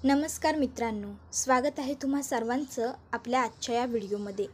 नमस्कार मित्रांनो, स्वागत आहे तुम्हा सर्वांचं आपल्या आजच्या या व्हिडिओमध्ये।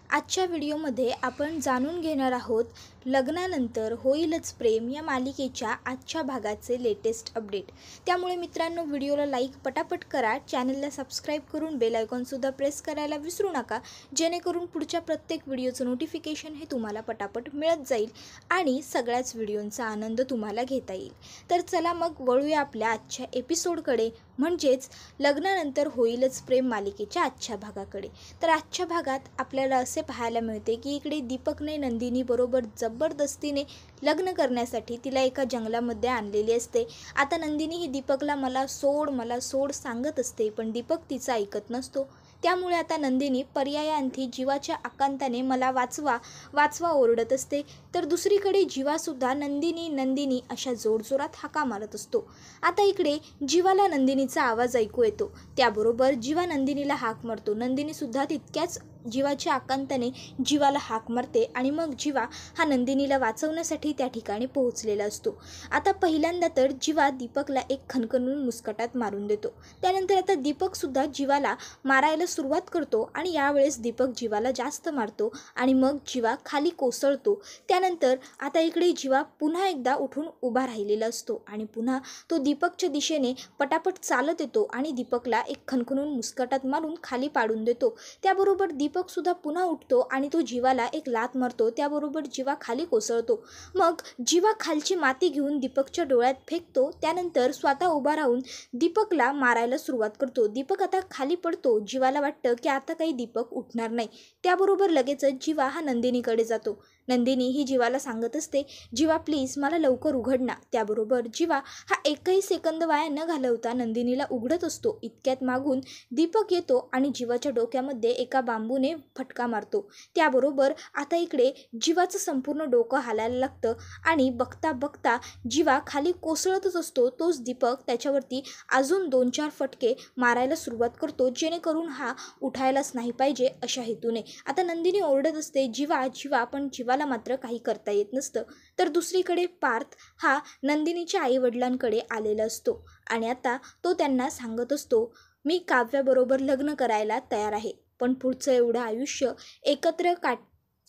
आजच्या व्हिडिओमध्ये आपण जाणून घेणार आहोत लग्नानंतर होईलच प्रेम या मालिकेच्या आजच्या भागाचे लेटेस्ट अपडेट। त्यामुळे मित्रांनो व्हिडिओला लाईक पटापट करा, चॅनलला सबस्क्राईब करून बेल आयकॉनसुद्धा प्रेस करायला विसरू नका, जेणेकरून पुढच्या प्रत्येक व्हिडिओचं नोटिफिकेशन हे तुम्हाला पटापट मिळत जाईल आणि सगळ्याच व्हिडिओंचा आनंद तुम्हाला घेता येईल। तर चला मग वळूया आपल्या आजच्या एपिसोडकडे, म्हणजेच लग्नानंतर होईलच प्रेम मालिकेच्या आजच्या भागाकडे। तर आजच्या भागात आपल्याला असे पाहायला मिळते की इकडे दीपकने नंदिनी बरोबर जबरदस्तीने लग्न करण्यासाठी तिला एका जंगलामध्ये आणलेली असते। आता नंदिनी ही दीपकला मला सोड सांगत असते, पण दीपक तिचं ऐकत नसतो। त्यामुळे आता नंदिनी पर्यायांती जीवाच्या आकांताने मला वाचवा ओरडत असते। तर दुसरीकडे जीवासुद्धा नंदिनी अशा जोरजोरात हाका मारत असतो। आता इकडे जीवाला नंदिनीचा आवाज ऐकू येतो, त्याबरोबर जीवा नंदिनीला हाक मारतो। नंदिनीसुद्धा तितक्याच जीवाच्या आकांताने जीवाला हाक मारते आणि मग जीवा हा नंदिनीला वाचवण्यासाठी त्या ठिकाणी पोहोचलेला असतो। आता पहिल्यांदा तर जीवा दीपकला एक खणखणून मुस्कटात मारून देतो। त्यानंतर आता दीपकसुद्धा जीवाला मारायला सुरुवात करतो आणि यावेळेस दीपक जीवाला जास्त मारतो आणि मग जीवा खाली कोसळतो। त्यानंतर आता इकडे जीवा पुन्हा एकदा उठून उभा राहिलेला असतो आणि पुन्हा तो दीपकच्या दिशेने पटापट चालत येतो आणि दीपकला एक खणखणून मुस्कटात मारून खाली पाडून देतो। त्याबरोबर दीपकसुद्धा पुन्हा उठतो आणि तो जीवाला एक लात मारतो, त्याबरोबर जीवा खाली कोसळतो। मग जीवा खालची माती घेऊन दीपकच्या डोळ्यात फेकतो, त्यानंतर स्वतः उभा राहून दीपकला मारायला सुरुवात करतो। दीपक आता खाली पडतो, जीवाला वाटतं की आता काही दीपक उठणार नाही। त्याबरोबर लगेचच जीवा हा नंदिनीकडे जातो। नंदिनी ही जीवाला सांगत असते, जीवा प्लीज मला लवकर उघड ना। त्याबरोबर जीवा हा एकही सेकंद वाया न घालवता नंदिनीला उघडत असतो। इतक्यात मागून दीपक येतो आणि जीवाच्या डोक्यामध्ये एका बांबूने फटका मारतो। त्याबरोबर आता इकडे जीवाचं संपूर्ण डोकं हालायला लागतं आणि बघता बघता जीवा खाली कोसळतच असतो। तोच दीपक त्याच्यावरती अजून 2-4 फटके मारायला सुरुवात करतो, जेणेकरून हा उठायलाच नाही पाहिजे अशा हेतूने। आता नंदिनी ओरडत असते, जीवा, पण जीवाला मात्र काही करता येत नसतं। तर दुसरीकडे पार्थ हा नंदिनीच्या आईवडिलांकडे आलेला असतो आणि आता तो त्यांना सांगत असतो, मी काव्याबरोबर लग्न करायला तयार आहे, पण पुढचं एवढं आयुष्य एकत्र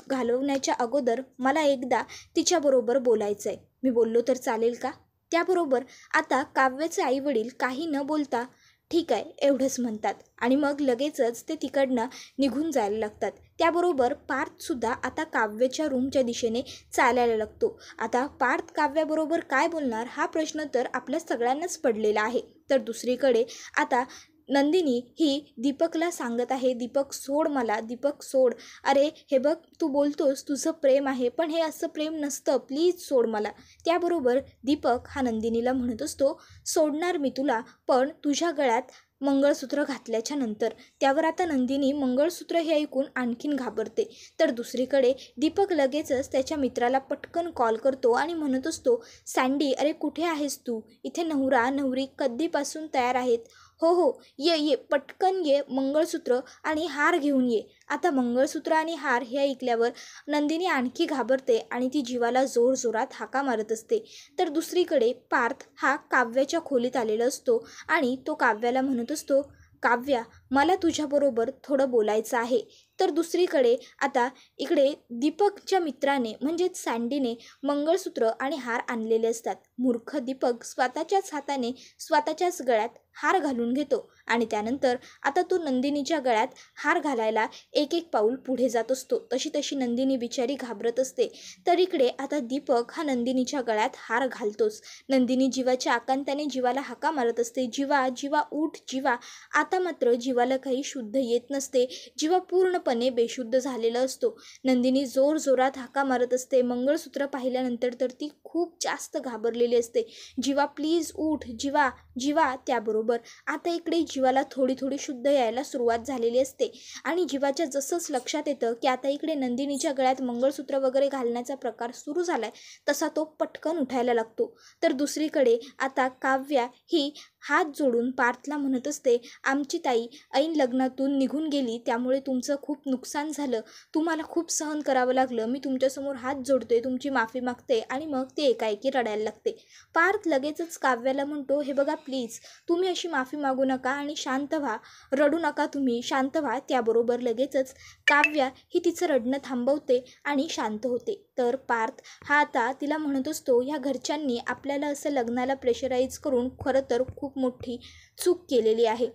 घालवण्याच्या अगोदर मला एकदा तिच्याबरोबर बोलायचं आहे। मी बोललो तर चालेल का? त्याबरोबर आता काव्याचे आईवडील काही न बोलता ठीक आहे एवढंच म्हणतात आणि मग लगेचच ते तिकडनं निघून जायला लागतात। त्याबरोबर पार्थसुद्धा आता काव्याच्या रूमच्या दिशेने चालायला लागतो। आता पार्थ काव्याबरोबर काय बोलणार हा प्रश्न तर आपल्या सगळ्यांनाच पडलेला आहे। तर दुसरीकडे आता नंदिनी ही दीपकला सांगत आहे, दीपक सोड मला, दीपक सोड, अरे हे बघ तू बोलतोस तुझं प्रेम आहे, पण हे असं प्रेम नसतं, प्लीज सोड मला। त्याबरोबर दीपक हा नंदिनीला म्हणत असतो, सोडणार मी तुला, पण तुझ्या गळ्यात मंगळसूत्र घातल्याच्या नंतर। त्यावर आता नंदिनी मंगळसूत्र हे ऐकून आणखीन घाबरते। तर दुसरीकडे दीपक लगेचच त्याच्या मित्राला पटकन कॉल करतो आणि म्हणत असतो, सँडी अरे कुठे आहेस तू? इथे नवरा नवरी कधीपासून तयार आहेत। हो ये पटकन ये, मंगळसूत्र आणि हार घेऊन ये। आता मंगळसूत्र आणि हार हे ऐकल्यावर नंदिनी आणखी घाबरते आणि ती जीवाला जोरजोरात हाका मारत असते। तर दुसरीकडे पार्थ हा काव्याच्या खोलीत आलेला असतो आणि तो काव्याला म्हणत असतो, काव्या मला तुझ्याबरोबर थोडं बोलायचं आहे। तर दुसरीकडे आता इकडे दीपकच्या मित्राने म्हणजेच सँडीने मंगळसूत्र आणि हार आणलेले असतात। मूर्ख दीपक स्वतःच्याच हाताने स्वतःच्याच गळ्यात हार घालून घेतो आणि त्यानंतर आता तो नंदिनीच्या गळ्यात हार घालायला एक पाऊल पुढे जात असतो। तशी नंदिनी बिचारी घाबरत असते। तर इकडे आता दीपक हा नंदिनीच्या गळ्यात हार घालतोच। नंदिनी जीवाच्या आकांताने जीवाला हाका मारत असते, जीवा उठ जीवा। आता मात्र जीवाला काही शुद्ध येत नसते, जीवा पूर्णपणे बेशुद्ध झालेला असतो। नंदिनी जोरात हाका मारत असते। मंगळसूत्र पाहिल्यानंतर तर ती खूप जास्त घाबरलेली असते, जीवा प्लीज उठ जीवा। त्याबरोबर आता इकडे जीवाला थोडी शुद्ध यायला सुरुवात झालेली असते आणि जीवाच्या जसंच लक्षात येतं की आता इकडे नंदिनीच्या गळ्यात मंगळसूत्र वगैरे घालण्याचा प्रकार सुरू झालाय, तसा तो पटकन उठायला लागतो। तर दुसरीकडे आता काव्या ही हात जोडून पार्थला म्हणत असते, आमची ताई ऐन लग्नातून निघून गेली, त्यामुळे तुमचं खूप नुकसान झालं, तुम्हाला खूप सहन करावं लागलं, मी तुमच्यासमोर हात जोडते, तुमची माफी मागते. आणि मग ती एकाएकी रडायला लागते. पार्थ लगेचच काव्याला म्हणतो, हे बघा प्लीज तुम्ही अशी माफी मागू नका आणि शांत व्हा, रडू नका, तुम्ही शांत व्हा. त्याबरोबर लगेचच काव्या ही तिचं रडणं थांबवते आणि शांत होते. तर पार्थ हा आता तिला म्हणत असतो, ह्या घरच्यांनी आपल्याला असं लग्नाला प्रेशराईज करून खरं तर खूप मोठी चूक केलेली आहे.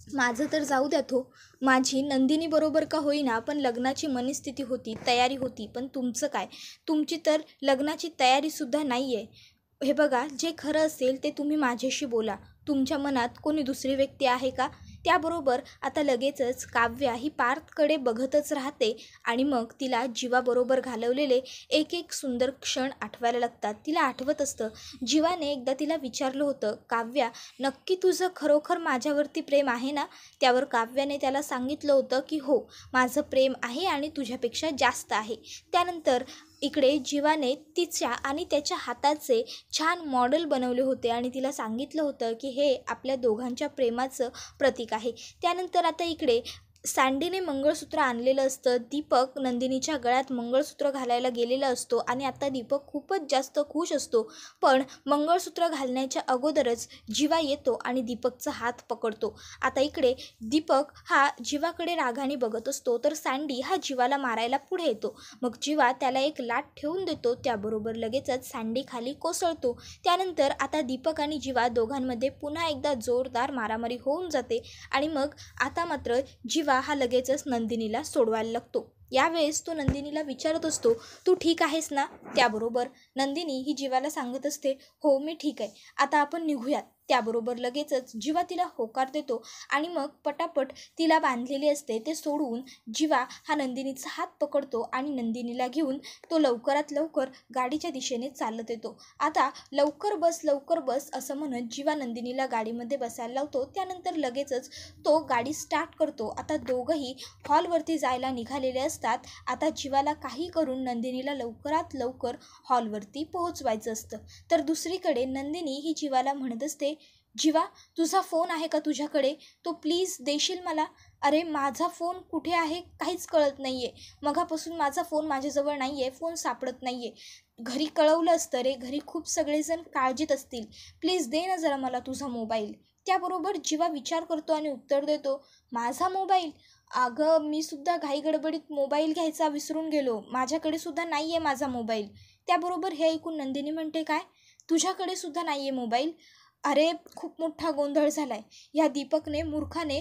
माझं तर जाऊ द्या, माझी नंदिनी बरोबर का होईना पण लग्नाची मनस्थिती होती, तयारी होती, पण तुमचं काय, तुमची तर लग्नाची तयारीसुद्धा नाही आहे. हे बघा, जे खरं असेल ते तुम्ही माझ्याशी बोला, तुमच्या मनात कोणी दुसरी व्यक्ती आहे का. त्याबरोबर आता लगेचच काव्या ही पार्थकडे बघतच राहते आणि मग तिला जीवाबरोबर घालवलेले एक एक सुंदर क्षण आठवायला लागतात. तिला आठवत असतं, जीवाने एकदा तिला विचारलं होतं, काव्या नक्की तुझं खरोखर माझ्यावरती प्रेम आहे ना. त्यावर काव्याने त्याला सांगितलं होतं की हो, माझं प्रेम आहे आणि तुझ्यापेक्षा जास्त आहे. त्यानंतर इकडे जीवाने तिच्या आणि त्याच्या हाताचे छान मॉडेल बनवले होते आणि तिला सांगितलं होतं की हे आपल्या दोघांच्या प्रेमाचं प्रतीक आहे. त्यानंतर आता इकडे सँडीने मंगळसूत्र आणलेलं असतं. दीपक नंदिनीच्या गळ्यात मंगळसूत्र घालायला गेलेला असतो आणि आता दीपक खूपच जास्त खुश असतो. पण मंगळसूत्र घालण्याच्या अगोदरच जीवा येतो आणि दीपकचा हात पकडतो. आता इकडे दीपक हा जीवाकडे रागाने बघत असतो, तर सँडी हा जीवाला मारायला पुढे येतो. मग जीवा त्याला एक लाट ठेवून देतो. त्याबरोबर लगेचच सँडी खाली कोसळतो. त्यानंतर आता दीपक आणि जीवा दोघांमध्ये पुन्हा एकदा जोरदार मारामारी होऊन जाते आणि मग आता मात्र जीवा हा लगेचच नंदिनीला सोडवायला लागतो. यावेळेस तो नंदिनीला विचारत असतो, तू ठीक आहेस ना. त्याबरोबर नंदिनी ही जीवाला सांगत असते, हो मी ठीक आहे, आता आपण निघूयात. त्याबरोबर लगेचच जीवा तिला होकार देतो आणि मग पटापट तिला बांधलेली असते ते सोडून जीवा हा नंदिनीचा हात पकडतो आणि नंदिनीला घेऊन तो लवकरात लवकर गाडीच्या दिशेने चालत येतो. आता लवकर बस असं म्हणत जीवा नंदिनीला गाडीमध्ये बसायला लावतो. त्यानंतर लगेचच तो गाडी स्टार्ट करतो. आता दोघंही हॉलवरती जायला निघालेले असतात. आता जीवाला काही करून नंदिनीला लवकरात लवकर हॉलवरती पोहोचवायचं असतं. तर दुसरीकडे नंदिनी ही जीवाला म्हणत असते, जीवा तुझा फोन आहे का तुझ्याकडे, तो प्लीज देशील मला. अरे माझा फोन कुठे आहे काहीच कळत नाही आहे, मगापासून माझा फोन माझ्याजवळ नाही आहे, फोन सापडत नाही आहे. घरी कळवलं असतं रे, घरी खूप सगळेजण काळजीत असतील, प्लीज दे ना जरा मला तुझा मोबाईल. त्याबरोबर जीवा विचार करतो आणि उत्तर देतो, माझा मोबाईल, अगं मी सुद्धा घाईगडबडीत मोबाईल घ्यायचा विसरून गेलो, माझ्याकडे सुद्धा नाही आहे माझा मोबाईल. त्याबरोबर हे ऐकून नंदिनी म्हणते, काय तुझ्याकडे सुद्धा नाही आहे मोबाईल. अरे खूप मोठा गोंधळ झाला आहे, ह्या दीपकने मूर्खाने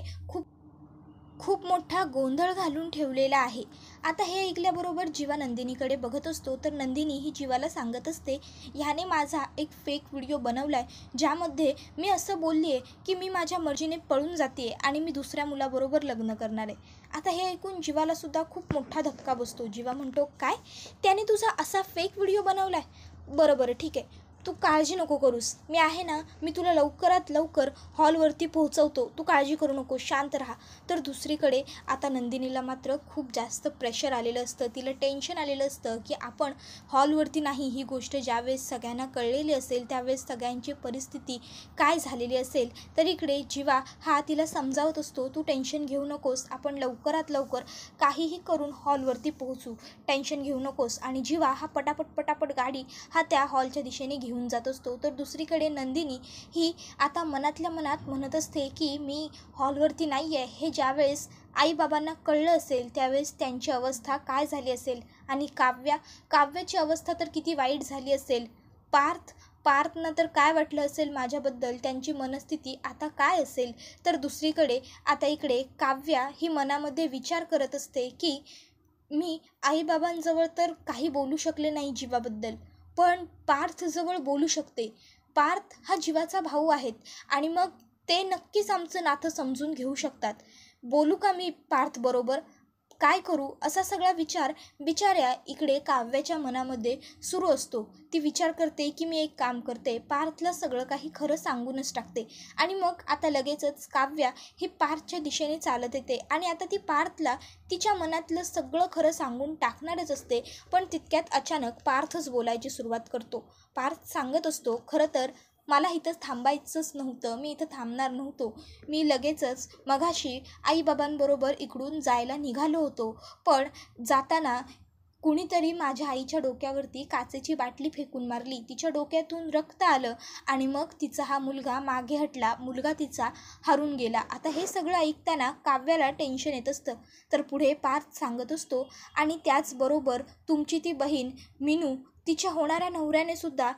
खूप मोठा गोंधळ घालून ठेवलेला आहे. आता हे ऐकल्याबरोबर जीवा नंदिनीकडे बघत असतो. तर नंदिनी ही जीवाला सांगत असते, ह्याने माझा एक फेक व्हिडिओ बनवला आहे, ज्यामध्ये मी असं बोलली आहे की मी माझ्या मर्जीने पळून जाते आणि मी दुसऱ्या मुलाबरोबर लग्न करणार आहे. आता हे ऐकून जीवालासुद्धा खूप मोठा धक्का बसतो. जीवा म्हणतो, काय त्याने तुझा असा फेक व्हिडिओ बनवला आहे. बरं ठीक आहे, तू काळजी नको करूस, मी आहे ना, मी तुला लवकरात लवकर हॉलवरती पोहोचवतो, तू काळजी करू नको, शांत राहा. तर दुसरीकडे आता नंदिनीला मात्र खूप जास्त प्रेशर आलेलं असतं. तिला टेन्शन आलेलं असतं की आपण हॉलवरती नाही. ही गोष्ट ज्यावेळेस सगळ्यांना कळलेली असेल त्यावेळेस सगळ्यांची परिस्थिती काय झालेली असेल. तर इकडे जीवा हा तिला समजावत असतो, तू टेन्शन घेऊ नकोस, आपण लवकरात लवकर काहीही करून हॉलवरती पोहोचू, टेन्शन घेऊ नकोस. आणि जीवा हा पटापट गाडी हा त्या हॉलच्या दिशेने घेऊन जात असतो. तर दुसरीकडे नंदिनी ही आता मनातल्या मनात म्हणत असते की मी हॉलवरती नाही आहे. हे ज्यावेळेस आईबाबांना कळलं असेल त्यावेळेस त्यांची अवस्था काय झाली असेल आणि काव्याची अवस्था तर किती वाईट झाली असेल. पार्थनं तर काय वाटलं असेल माझ्याबद्दल, त्यांची मनस्थिती आता काय असेल. तर दुसरीकडे आता इकडे काव्या ही मनामध्ये विचार करत असते की मी आईबाबांजवळ तर काही बोलू शकले नाही जीवाबद्दल, पण पार्थजवळ बोलू शकते. पार्थ हा जीवाचा भाऊ आहेत आणि मग ते नक्कीच आमचं नातं समजून घेऊ शकतात. बोलू का मी पार्थबरोबर, काय करू, असा सगळा विचार बिचाऱ्या इकडे काव्याच्या मनामध्ये सुरू असतो. ती विचार करते की मी एक काम करते, पार्थला सगळं काही खरं सांगूनच टाकते. आणि मग आता लगेचच काव्या ही पार्थच्या दिशेने चालत येते आणि आता ती पार्थला तिच्या मनातलं सगळं खरं सांगून टाकणारच असते. पण तितक्यात अचानक पार्थच बोलायची सुरुवात करतो. पार्थ सांगत असतो, खरं तर मला इथं थांबायचंच नव्हतं, मी इथं थांबणार नव्हतो. मी लगेचच मघाशी आईबाबांबरोबर इकडून जायला निघालो होतो, पण जाताना कुणीतरी माझ्या आईच्या डोक्यावरती काचेची बाटली फेकून मारली. तिच्या डोक्यातून रक्त आलं आणि मग तिचा हा मुलगा मागे हटला. मुलगा तिचा हरून गेला. आता हे सगळं ऐकताना काव्याला टेन्शन येत असतं. तर पुढे पार्थ सांगत असतो, आणि त्याचबरोबर तुमची ती बहीण मीनू, तिच्या होणाऱ्या नवऱ्याने सुद्धा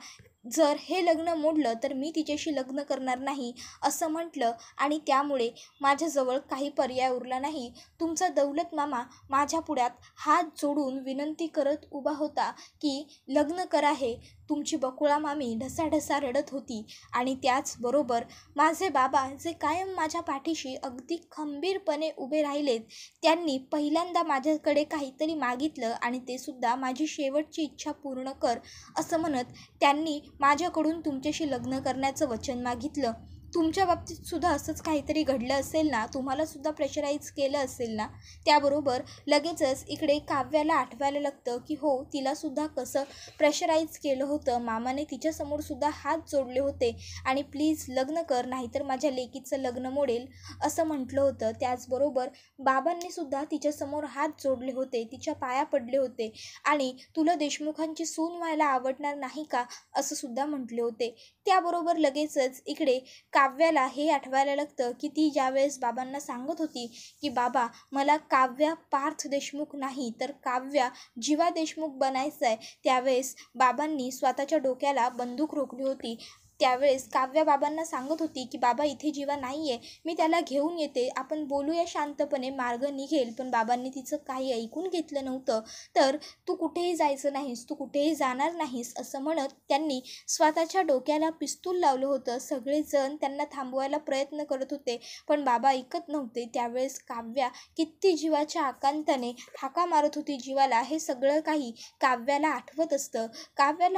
जर हे लग्न मोडलं तर मी तिच्याशी लग्न करणार नाही असं म्हटलं, आणि त्यामुळे माझ्याजवळ काही पर्याय उरला नाही. तुमचा दौलत मामा माझ्या पुढ्यात हात जोडून विनंती करत उभा होता की लग्न करा. हे तुमची बकुळा मामी ढसाढसा रडत होती. आणि त्याचबरोबर माझे बाबा, जे कायम माझ्या पाठीशी अगदी खंबीरपणे उभे राहिलेत, त्यांनी पहिल्यांदा माझ्याकडे काहीतरी मागितलं, आणि ते सुद्धा माझी शेवटची इच्छा पूर्ण कर असं म्हणत त्यांनी माझ्याकडून तुमच्याशी लग्न करण्याचं वचन मागितलं. तुमच्या बाबतीत सुद्धा असंच काहीतरी घडलं असेल ना, तुम्हाला सुद्धा प्रेशराईज केलं असेल ना. त्याबरोबर लगेचच इकडे काव्याला आठवायला लागतं की हो, तिलासुद्धा कसं प्रेशराईज केलं होतं. मामाने तिच्यासमोर सुद्धा हात जोडले होते आणि प्लीज लग्न कर, नाहीतर माझ्या लेकीचं लग्न मोडेल असं म्हटलं होतं. त्याचबरोबर बाबांनी सुद्धा तिच्यासमोर हात जोडले होते, तिच्या पाया पडले होते, आणि तुला देशमुखांची सून व्हायला आवडणार नाही का असं सुद्धा म्हटले होते. त्याबरोबर लगेचच इकडे काव्याला हे आठवायला लागतं की ती ज्यावेळेस बाबांना सांगत होती की बाबा, मला काव्या पार्थ देशमुख नाही तर काव्या जीवा देशमुख बनायचं आहे, त्यावेळेस बाबांनी स्वतःच्या डोक्याला बंदूक रोखली होती. त्यावेळेस काव्या बाबांना सांगत होती की बाबा, इथे जीवा नाही आहे, मी त्याला घेऊन येते, आपण बोलूया शांतपणे, मार्ग निघेल. पण बाबांनी तिचं काही ऐकून घेतलं नव्हतं. तर तू कुठेही जायचं नाहीस, तू कुठेही जाणार नाहीस असं म्हणत त्यांनी स्वतःच्या डोक्याला पिस्तूल लावलं होतं. सगळेजण त्यांना थांबवायला प्रयत्न करत होते, पण बाबा ऐकत नव्हते. त्यावेळेस काव्या किती जीवाच्या आकांताने हाका मारत होती जीवाला. हे सगळं काही काव्याला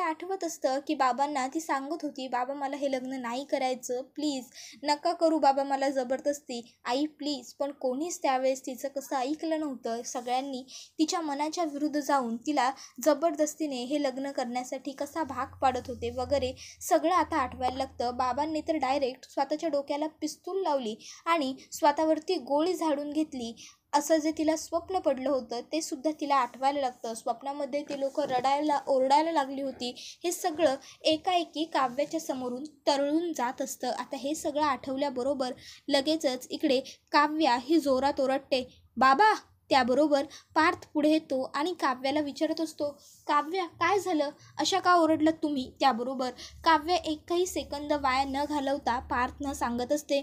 आठवत असतं की बाबांना ती सांगत होती, बाबा मला हे लग्न नाही करायचं, प्लीज नका करू बाबा मला जबरदस्ती, आई प्लीज. पण कोणीच त्यावेळेस तिचं कसं ऐकलं नव्हतं. सगळ्यांनी तिच्या मनाच्या विरुद्ध जाऊन तिला जबरदस्तीने हे लग्न करण्यासाठी कसा भाग पाडत होते वगैरे सगळं आता आठवायला लागतं. बाबांनी तर डायरेक्ट स्वतःच्या डोक्याला पिस्तूल लावली आणि स्वतःवरती गोळी झाडून घेतली. असं जे तिला स्वप्न पडलं होतं ते सुद्धा तिला आठवायला लागतं. स्वप्नामध्ये ती लोक रडायला ओरडायला लागली होती. हे सगळं एकाएकी काव्याच्या समोरून तरळून जात असतं. आता हे सगळं आठवल्याबरोबर लगेचच इकडे काव्या ही जोरात ओरडते, बाबा. त्याबरोबर पार्थ पुढे येतो आणि काव्याला विचारत असतो, काव्या काय झालं, अशा का ओरडलात तुम्ही. त्याबरोबर काव्या एकही सेकंद वाया न घालवता पार्थनं सांगत असते,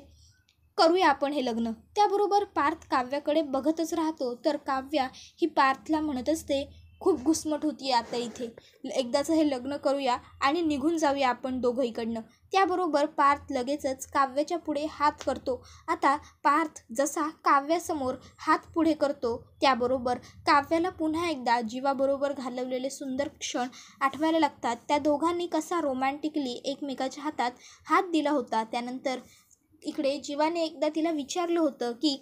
करूया आपण हे लग्न. त्याबरोबर पार्थ काव्याकडे बघतच राहतो. तर काव्या ही पार्थला म्हणत असते, खूप घुसमट होती आता इथे, एकदाचं हे लग्न करूया आणि निघून जाऊया आपण दोघं इकडनं. त्याबरोबर पार्थ लगेचच काव्याच्या पुढे हात करतो. आता पार्थ जसा काव्यासमोर हात पुढे करतो, त्याबरोबर काव्याला पुन्हा एकदा जीवाबरोबर घालवलेले सुंदर क्षण आठवायला लागतात. त्या दोघांनी कसा रोमॅन्टिकली एकमेकाच्या हातात हात दिला होता. त्यानंतर इकडे जीवाने एकदा तिला विचारलं होतं की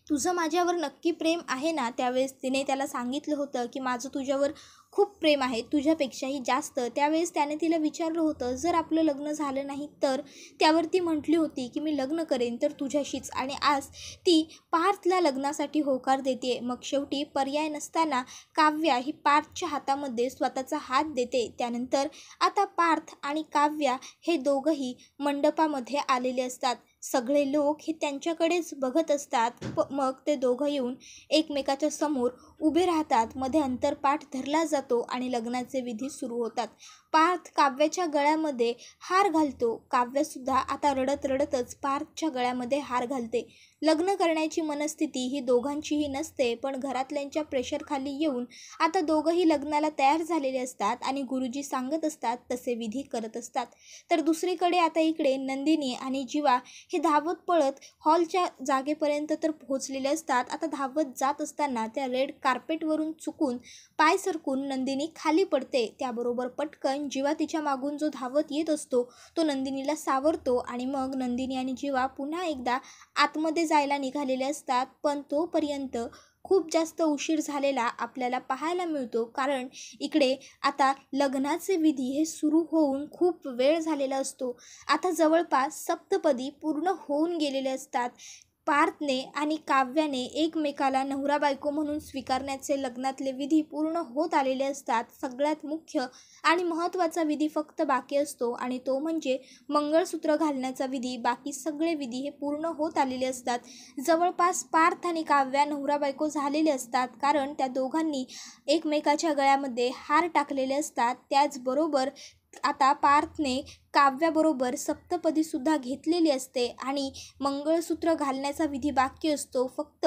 तुझं माझ्यावर नक्की प्रेम आहे ना. त्यावेळेस तिने त्याला सांगितलं होतं की माझं तुझ्यावर खूप प्रेम आहे, तुझ्यापेक्षाही जास्त. त्यावेळेस त्याने तिला विचारलं होतं, जर आपलं लग्न झालं नाही तर. त्यावर ती म्हटली होती की मी लग्न करेन तर तुझ्याशीच. आणि आज ती पार्थला लग्नासाठी होकार देते. मग शेवटी पर्याय नसताना काव्या ही पार्थच्या हातामध्ये स्वतःचा हात देते. त्यानंतर आता पार्थ आणि काव्या हे दोघंही मंडपामध्ये आलेले असतात. सगळे लोक हे त्यांच्याकडेच बघत असतात. मग ते दोघं येऊन एकमेकाच्या समोर उभे राहतात. मध्ये अंतरपाठ धरला जातो आणि लग्नाचे विधी सुरू होतात. पार्थ काव्याच्या गळ्यामध्ये हार घालतो. काव्यासुद्धा आता रडत रडतच पार्थच्या गळ्यामध्ये हार घालते. लग्न करण्याची मनस्थिती ही दोघांचीही नसते, पण घरातल्यांच्या प्रेशरखाली येऊन आता दोघंही लग्नाला तयार झालेले असतात आणि गुरुजी सांगत असतात तसे विधी करत असतात. तर दुसरीकडे आता इकडे नंदिनी आणि जीवा हे धावत पळत हॉलच्या जागेपर्यंत तर पोहोचलेले असतात. आता धावत जात असताना त्या रेड कार्पेटवरून चुकून पाय सरकून नंदिनी खाली पडते. त्याबरोबर पटकन जीवा तिच्या मागून जो धावत येत असतो तो नंदिनीला सावरतो आणि मग नंदिनी आणि जीवा पुन्हा एकदा आतमध्ये जायला निघालेले असतात. पण तोपर्यंत खूप जास्त उशीर झालेला आपल्याला पाहायला मिळतो, कारण इकडे आता लग्नाचे विधी हे सुरू होऊन खूप वेळ झालेला असतो. आता जवळपास सप्तपदी पूर्ण होऊन गेलेले असतात. पार्थने आणि काव्याने एकमेकाला नवरा बायको म्हणून स्वीकारण्याचे लग्नातले विधी पूर्ण होत आलेले असतात. सगळ्यात मुख्य आणि महत्त्वाचा विधी फक्त बाकी असतो आणि तो म्हणजे मंगळसूत्र घालण्याचा विधी. बाकी सगळे विधी हे पूर्ण होत आलेले असतात. जवळपास पार्थ आणि काव्या नवरा बायको झालेले असतात, कारण त्या दोघांनी एकमेकाच्या गळ्यामध्ये हार टाकलेले असतात. त्याचबरोबर आता पार्थने काव्याबरोबर सप्तपदीसुद्धा घेतलेली असते आणि मंगळसूत्र घालण्याचा विधी बाकी असतो. फक्त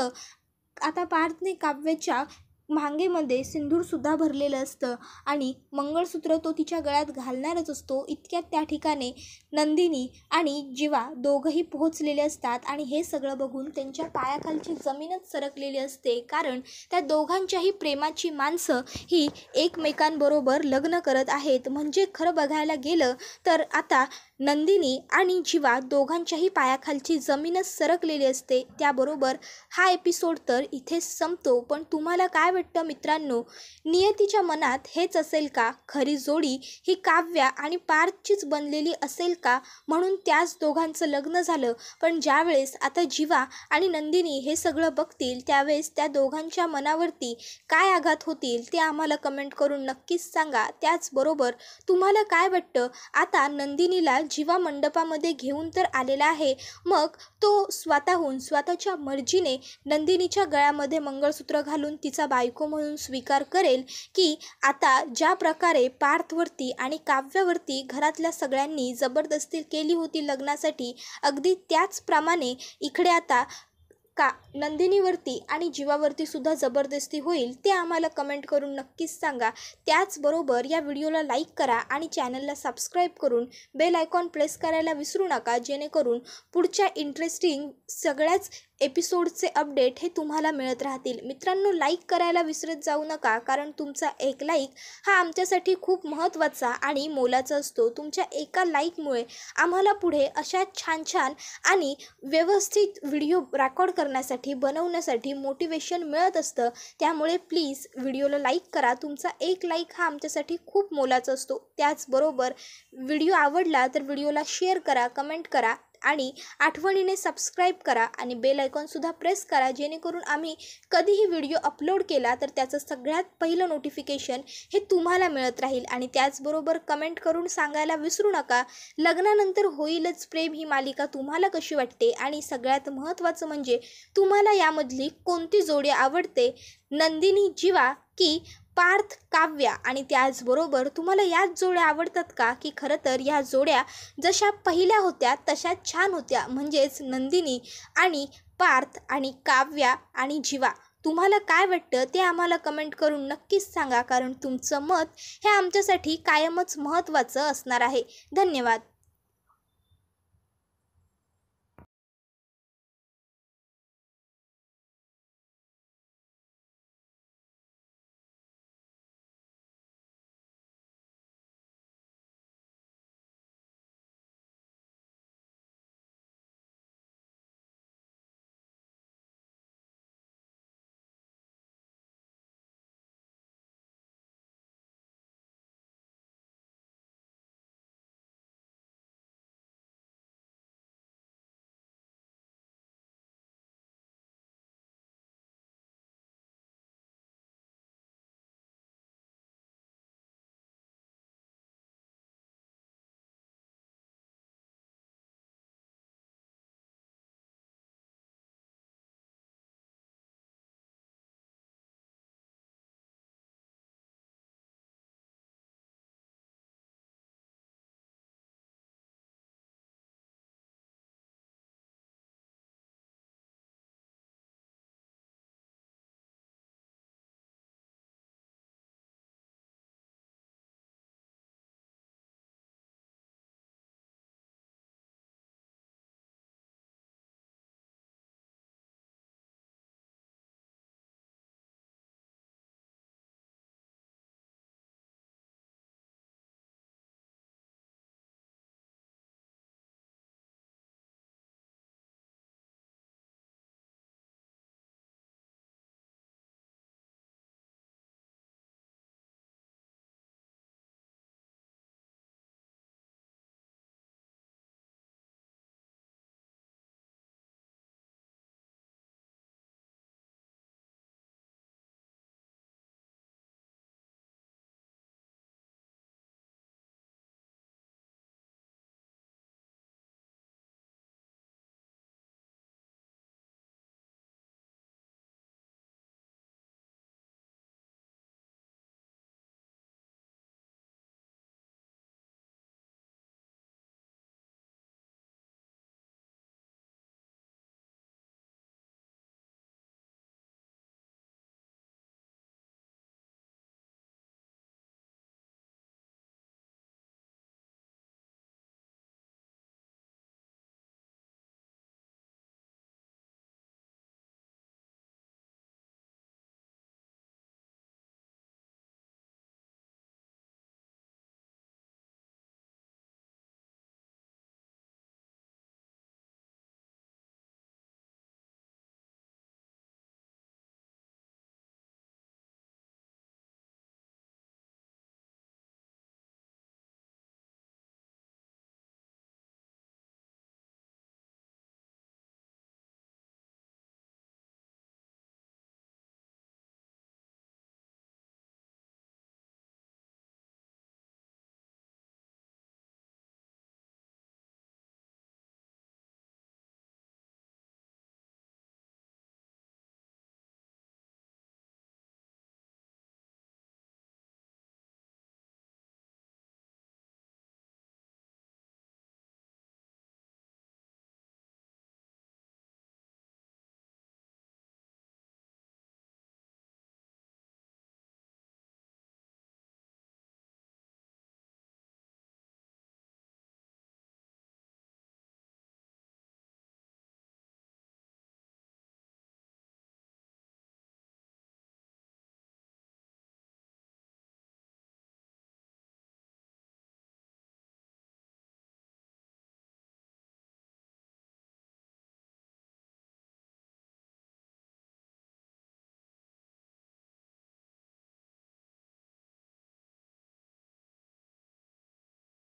आता पार्थने काव्याच्या मांगेमध्ये सिंदूरसुद्धा भरलेलं असतं आणि मंगळसूत्र तो तिच्या गळ्यात घालणारच असतो. इतक्यात त्या ठिकाणी नंदिनी आणि जीवा दोघंही पोहोचलेले असतात आणि हे सगळं बघून त्यांच्या पायाखालची जमीनच सरकलेली असते, कारण त्या दोघांच्याही प्रेमाची माणसं ही एकमेकांबरोबर लग्न करत आहेत. म्हणजे खरं बघायला गेलं तर आता नंदिनी आणि जीवा दोघांच्याही पायाखालची जमीनच सरकलेली असते. त्याबरोबर हा एपिसोड तर इथेच संपतो. पण तुम्हाला काय वाटतं मित्रांनो, नियतीच्या मनात हेच असेल का? खरी जोडी ही काव्या आणि पार्थचीच बनलेली असेल का, म्हणून त्याच दोघांचं लग्न झालं? पण ज्यावेळेस आता जीवा आणि नंदिनी हे सगळं बघतील त्यावेळेस त्या दोघांच्या मनावरती काय आघात होतील ते आम्हाला कमेंट करून नक्कीच सांगा. त्याचबरोबर तुम्हाला काय वाटतं, आता नंदिनीला जीवा मंडपामध्ये घेऊन तर आलेला आहे, मग तो स्वतःच्या मर्जीने नंदिनीच्या गळ्यामध्ये मंगळसूत्र घालून तिचा बायको म्हणून स्वीकार करेल, की आता ज्या प्रकारे पार्थवरती आणि काव्यावरती घरातल्या सगळ्यांनी जबरदस्ती केली होती लग्नासाठी, अगदी त्याचप्रमाणे इकडे आता नंदिनीवरती आणि जीवावरती सुद्धा जबरदस्ती होईल? ते आम्हाला कमेंट करून नक्कीच सांगा. त्याचबरोबर या व्हिडिओला लाईक करा आणि चॅनलला सबस्क्राईब करून बेल आयकॉन प्रेस करायला विसरू नका, जेणेकरून पुढच्या इंटरेस्टिंग सगळ्याच एपिसोडचे अपडेट हे तुम्हाला मिळत राहतील. मित्रांनो, लाईक करायला विसरत जाऊ नका, कारण तुमचा एक लाईक हा आमच्यासाठी खूप महत्त्वाचा आणि मोलाचा असतो. तुमच्या एका लाईकमुळे आम्हाला पुढे अशा छान छान आणि व्यवस्थित व्हिडिओ रेकॉर्ड करण्यासाठी बनवण्यासाठी मोटिवेशन मिळत असतं. त्यामुळे प्लीज व्हिडिओला लाईक करा. तुमचा एक लाईक हा आमच्यासाठी खूप मोलाचा असतो. त्याचबरोबर व्हिडिओ आवडला तर व्हिडिओला शेअर करा, कमेंट करा आणि आठवणीने सबस्क्राईब करा आणि बेल आयकॉनसुद्धा प्रेस करा, जेणेकरून आम्ही कधीही व्हिडिओ अपलोड केला तर त्याचं सगळ्यात पहिलं नोटिफिकेशन हे तुम्हाला मिळत राहील. आणि त्याचबरोबर कमेंट करून सांगायला विसरू नका, लग्नानंतर होईलच प्रेम ही मालिका तुम्हाला कशी वाटते आणि सगळ्यात महत्त्वाचं म्हणजे तुम्हाला यामधली कोणती जोडी आवडते, नंदिनी जीवा की पार्थ काव्या? आणि त्याचबरोबर तुम्हाला याच जोड्या आवडतात का, की खरं तर या जोड्या जशा पहिल्या होत्या तशाच छान होत्या, म्हणजेच नंदिनी आणि पार्थ आणि काव्या आणि जीवा? तुम्हाला काय वाटतं ते आम्हाला कमेंट करून नक्कीच सांगा, कारण तुमचं मत हे आमच्यासाठी कायमच महत्त्वाचं असणार आहे. धन्यवाद.